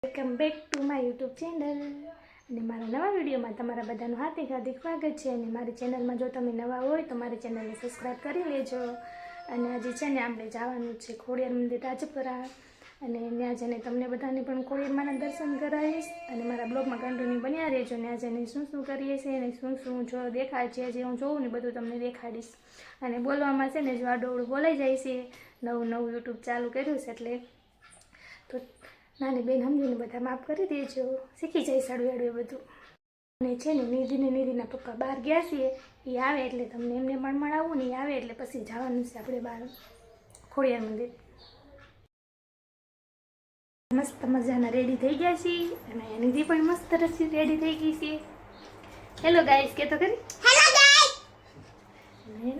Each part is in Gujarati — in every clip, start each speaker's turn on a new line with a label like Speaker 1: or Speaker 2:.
Speaker 1: Welcome back to my YouTube channel અને મારા નવા વિડીયોમાં તમારા બધાનું હાર્દિક સ્વાગત છે। અને મારી ચેનલમાં જો તમે નવા હોય તો મારી ચેનલને સબસ્ક્રાઈબ કરી લેજો। અને આજે છે ને આપણે જવાનું છે ખોડિયાર મંદિર રાજપરા, અને ત્યાં જઈને તમને બધાને પણ ખોડિયારમાંના દર્શન કરાવીશ અને મારા બ્લોગમાં કન્ટિન્યુ બન્યા રહેજો। ત્યાં જઈને શું કરીએ છીએ અને શું જો દેખાય છે, જે હું જોઉં ને બધું તમને દેખાડીશ। અને બોલવામાં છે ને જો આડોવડું બોલાઈ જાય છે, નવું યુટ્યુબ ચાલુ કર્યું છે એટલે તો નાની બેન સમજીને બધા માફ કરી દેજો, શીખી જાય સાડું બધું। અને છે ને નિધિના પપ્પા બહાર ગયા છીએ, એ આવે એટલે તમને એમને પણ મળાવું ને, એ આવે એટલે પછી જવાનું છે આપણે બહાર ખોડિયાર મંદિર। મસ્ત મજાના રેડી થઈ ગયા છીએ અને નિધિ પણ મસ્ત રેડી થઈ ગઈ છે। હેલો ગાઈસ કે તો કરી હેલો ગાઈસ,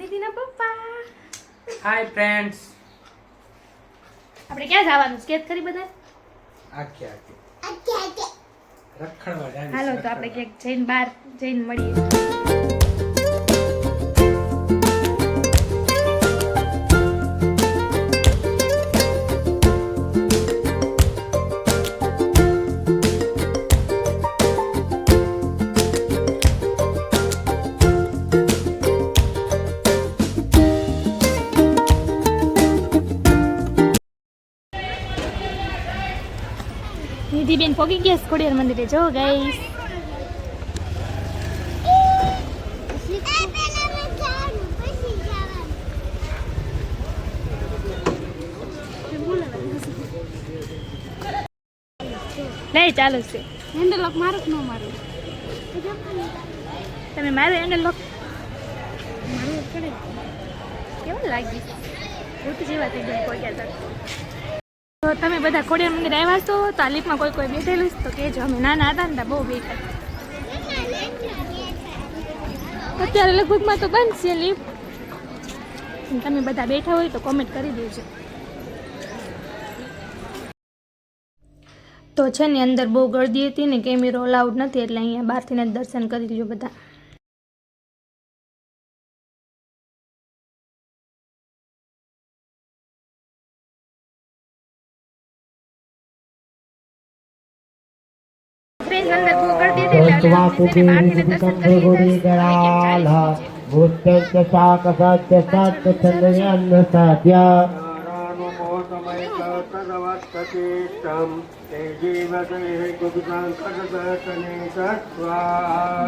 Speaker 1: નિધિના પપ્પા
Speaker 2: હાય ફ્રેન્ડ્સ।
Speaker 1: આપણે ક્યાં જવાનું છે કે ખરી બધા હાલો તો આપણે ક્યાંક જઈને બહાર જઈને મળીએ। નિધિબેન પોગી ગયા ખોડિયાર મંદિરે, જો ગાઈસ નહીં ચાલુ છે। હેન્ડલ લોક મારો કે ન મારો? તમે મારો હેન્ડલ લોક મારું પડે કેવું લાગી? ભૂત જેવા થઈ ગયા કોઈ ગયા તો તમે બધા ખોડિયાર મંદિર આવ્યા છો તો આ લીફમાં કોઈ બેઠેલું તો કહેજો। અમે નાના હતા ને બહુ બેઠા, અત્યારે લગભગમાં તો બંધ છે લીફ। તમે બધા બેઠા હોય તો કોમેન્ટ કરી દેજો। તો છે ને અંદર બહુ ગળદી હતી ને કેમેરો અલાઉડ નથી, એટલે અહીંયા બહારથી જ દર્શન કરી લેજો બધા।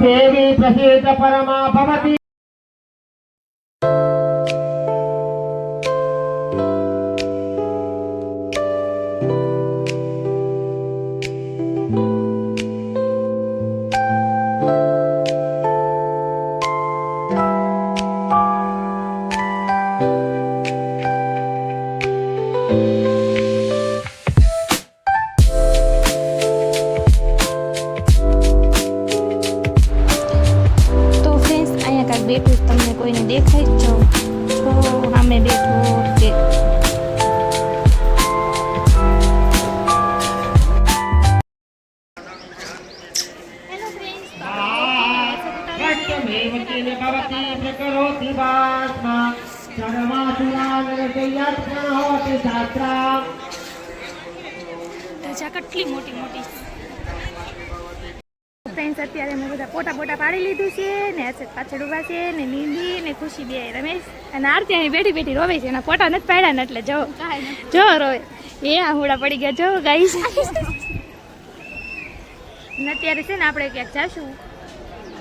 Speaker 2: देवी प्रसीद परमा भवति।
Speaker 1: બેઠું તમને કોઈને દેખાય જ છો સામે બેઠું કે ધજા કેટલી મોટી મોટી ફ્રેન્ડ્સ। અત્યારે મેં બધા પોટા પાડી લીધું છે ને અચેત પાછળ ઉભા છે ને નિધિ ને ખુશી બે રમેશ અને આરતી અહીં બેઠી રોવે છે, એના પોટા નથી પાડ્યા ને એટલે જો રોવે એ આહુડા પડી ગયા જો ગાઈસ। ને અત્યારે છે ને આપણે ક્યાંક જાશું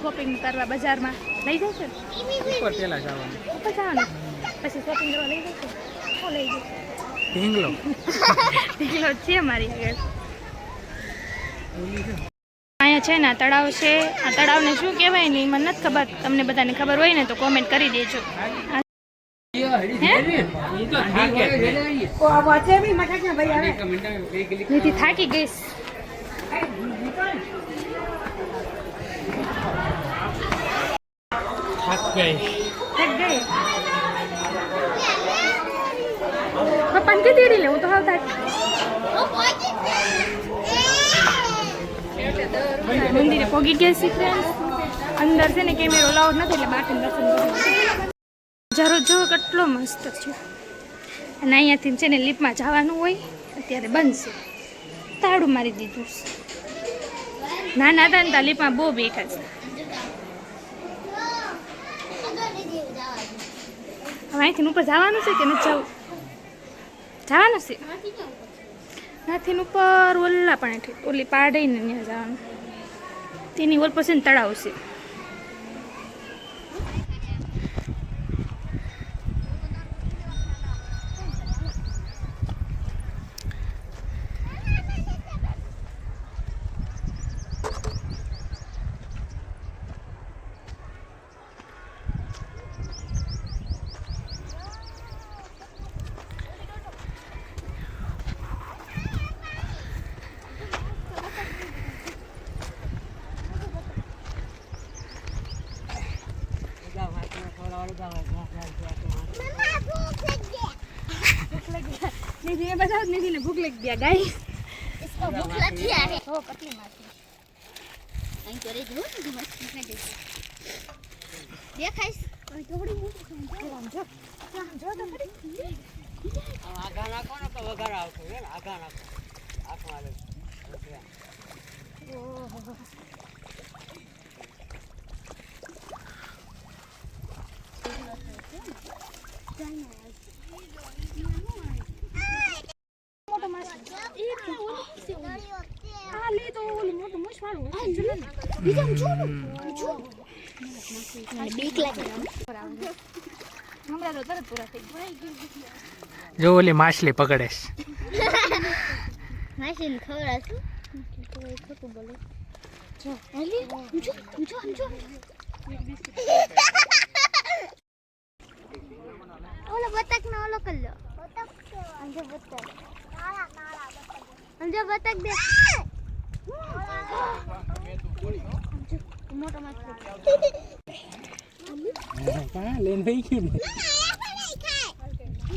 Speaker 1: શોપિંગ કરવા, બજારમાં લઈ જશું ઉપર જવાનું પછી શોપિંગ કરવા લઈ જશું। શું લઈ જશું? ઢીંગલો છે મારી આગળ। અહીંયા છે ને આ તળાવ છે, આ તળાવને શું કહેવાય ને મને નથી ખબર, તમને બધાને ખબર હોય ને તો કોમેન્ટ કરી દેજો। નીતિ થાકી ગઈશ, પપ્પાને કીધી લે હું તો હાવ મંદિરે પોગી ગયા છે ફ્રેન્ડ્સ। અંદર છે ને કેમેરો લાઉડ નથી એટલે બાકી દર્શન કરો। જો કેટલો મસ્ત છે। અને અહીંયાથી છે ને લિફ્ટમાં જવાનું હોય, અત્યારે બંધ છે। તાળું મારી દીધું છે. નાના હતા ને તાલીપમાં બહુ બેઠા છે. હવે અહીંથી ઉપર જવાનું છે કે નથી જવું? જવાનું છે નાથી ઉપર ઓલા પણ ઓલી પાડઈને ત્યાં જવાનું. તેની ઓલ પછી તળાવ છે. निधि ने बताओ निधि ने भूख लग गया गाइस
Speaker 3: इसको भूख लगी है हो पतली मारती અહીં તો રેજ હું ને મસ્ત ખાઈ દે દેખાઈશ કોઈ થોડી મોટું ખાઈ જો જો તો ખરી
Speaker 2: આગા નાખો ને તો વઘાર આવશે હે આગા નાખો આખો આલે
Speaker 3: ઓહો મોટો માસ આ લે તો ઓલું મોટું મૂછ વાળું બીજામ જો જો મને બીક લાગે હમણાં તો તરત પૂરા થઈ ગયા.
Speaker 2: જો ઓલી માછલી પકડે છે.
Speaker 3: માસીને ખવડાવશું તો ખોટું બોલે જો એલી જો જો જો ઓલો બતક ને ઓલો કર લો બતક અંજો બતક કાળા કાળા બતક અંજો બતક દે મોટો માછલી
Speaker 2: કા લેન થઈ ગયું ને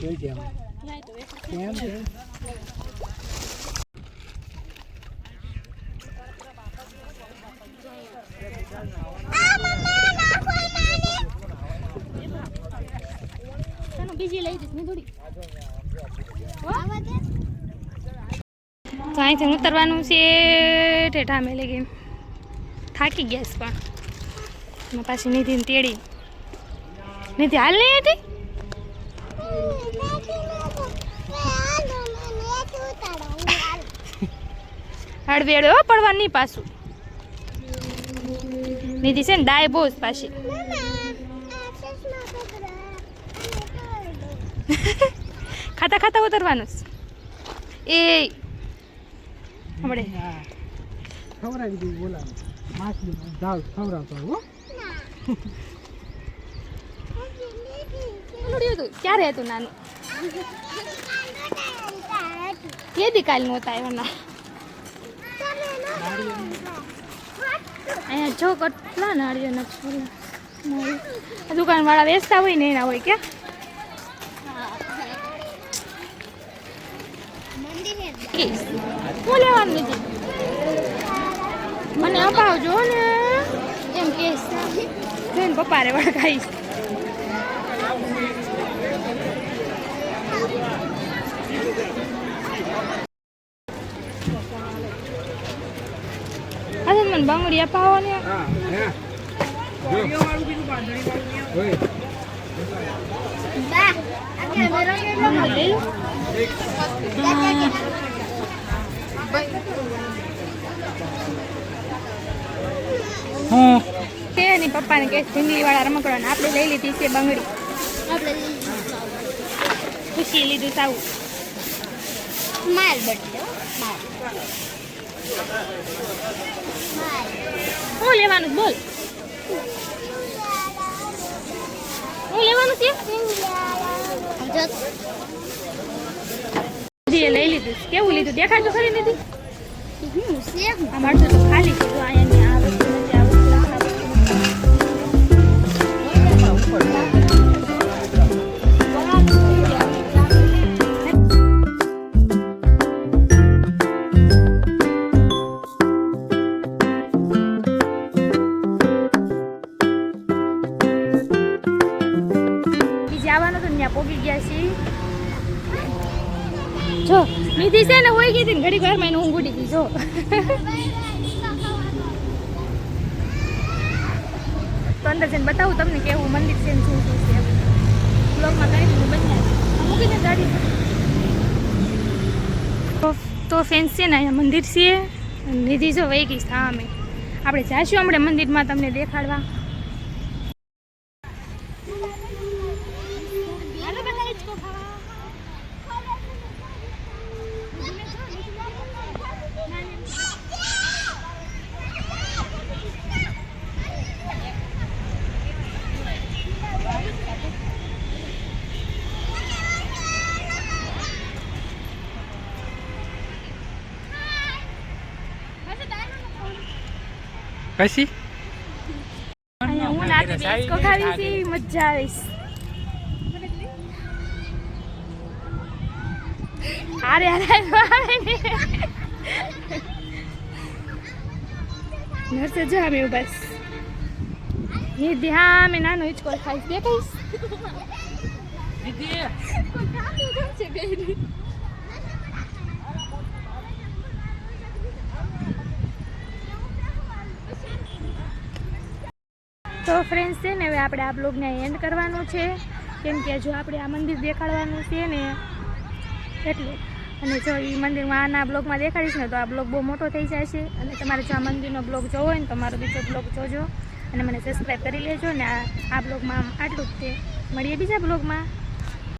Speaker 2: જોઈ કેમ કેમ
Speaker 3: બીજી લઈ જઈશ ને થોડી
Speaker 1: તો અહીંથી ઉતરવાનું છે ઠેઠા મેલે ગઈ થાકી ગયા છે પણ પાછી નિધિને તેડી નિધિ હાલ નહીં હતી હળવેડો પડવા નહીં પાછું નિધિ છે ને ડાય બહુ જ પાછી ખાતા ખાતા ઉતરવાનું એ હમણે
Speaker 2: ખવડાવી દીધું બોલા માછલી દાળ ખવડાવતો હો
Speaker 1: ક્યારે હતું નાનું કે દી કાલનું હતા એના અહીંયા જો કેટલા નાળિયેરના છોલા દુકાન વાળા વેચતા હોય ને એના હોય કે હું લેવાનું નથી મને અપાવજો ને એમ કેસ જોઈને પપ્પા રે વળગાઈશ આજે મને બંગડી અપાવો ને
Speaker 2: હા હે જો વાળું બીજું બાંધણી વાળું હોય
Speaker 3: બા આ મેરો
Speaker 1: બંગડી લઈ લો
Speaker 2: હા
Speaker 1: કે ની પપ્પાને કે ઢીંગલી વાળા રમકડા આપણે લઈ લીધી છે બંગડી
Speaker 3: આપણે
Speaker 1: ખુશી લીધું સાવું
Speaker 3: સ્માઈલ બર્થડે
Speaker 1: હું લેવાનું બોલ હું લેવાનું છે
Speaker 3: જો
Speaker 1: લઈ લીધું કેવું લીધું દેખાડજો ખરી નથી
Speaker 3: હું સેમ
Speaker 1: આ મારતું તો ખાલી છે જો અહીંયા આ વસ્તુ નથી આ વસ્તુ આ વસ્તુ બીજે આવવાનું તો ત્યાં પોગી ગયા છીએ જો નિધિ છે ને હોય ગઈ હતી ને ઘડી વારમાં એને ઊંઘ ઉડી ગઈ જો. તો અંદર જઈને બતાવું તમને કેવું મંદિર છે ને શું શું છે. બ્લોગમાં કઈ રીતે બન્યા મૂકીને ગાડી. તો ફેન્સ છે ને અહીંયા મંદિર છે. નિધિ જો વહી ગઈ સામે. આપણે જાશું હમણાં મંદિરમાં તમને દેખાડવા.
Speaker 4: પછી
Speaker 1: અહીંયા હું નાખી ડિસ્કો ખાવી છે મજા આવીશ. અરે અરે નર્સે જો અમે બસ એ ધ્યાન મેં નાનો હિચકો ખાઈશ દેખાઈશ. તો ફ્રેન્ડ્સ છે ને હવે આપણે આ બ્લોગને એન્ડ કરવાનું છે કેમ કે જો આપણે આ મંદિર દેખાડવાનું છે ને એટલે. અને જો એ મંદિરમાં આના બ્લોગમાં દેખાડીશ ને તો આ બ્લોગ બહુ મોટો થઈ જાય છે. અને તમારે જો આ મંદિરનો બ્લોગ જોવો હોય ને તો મારો બીજો બ્લોગ જોજો અને મને સબસ્ક્રાઈબ કરી લેજો. ને આ બ્લોગમાં આટલું જ છે. મળીએ બીજા બ્લોગમાં.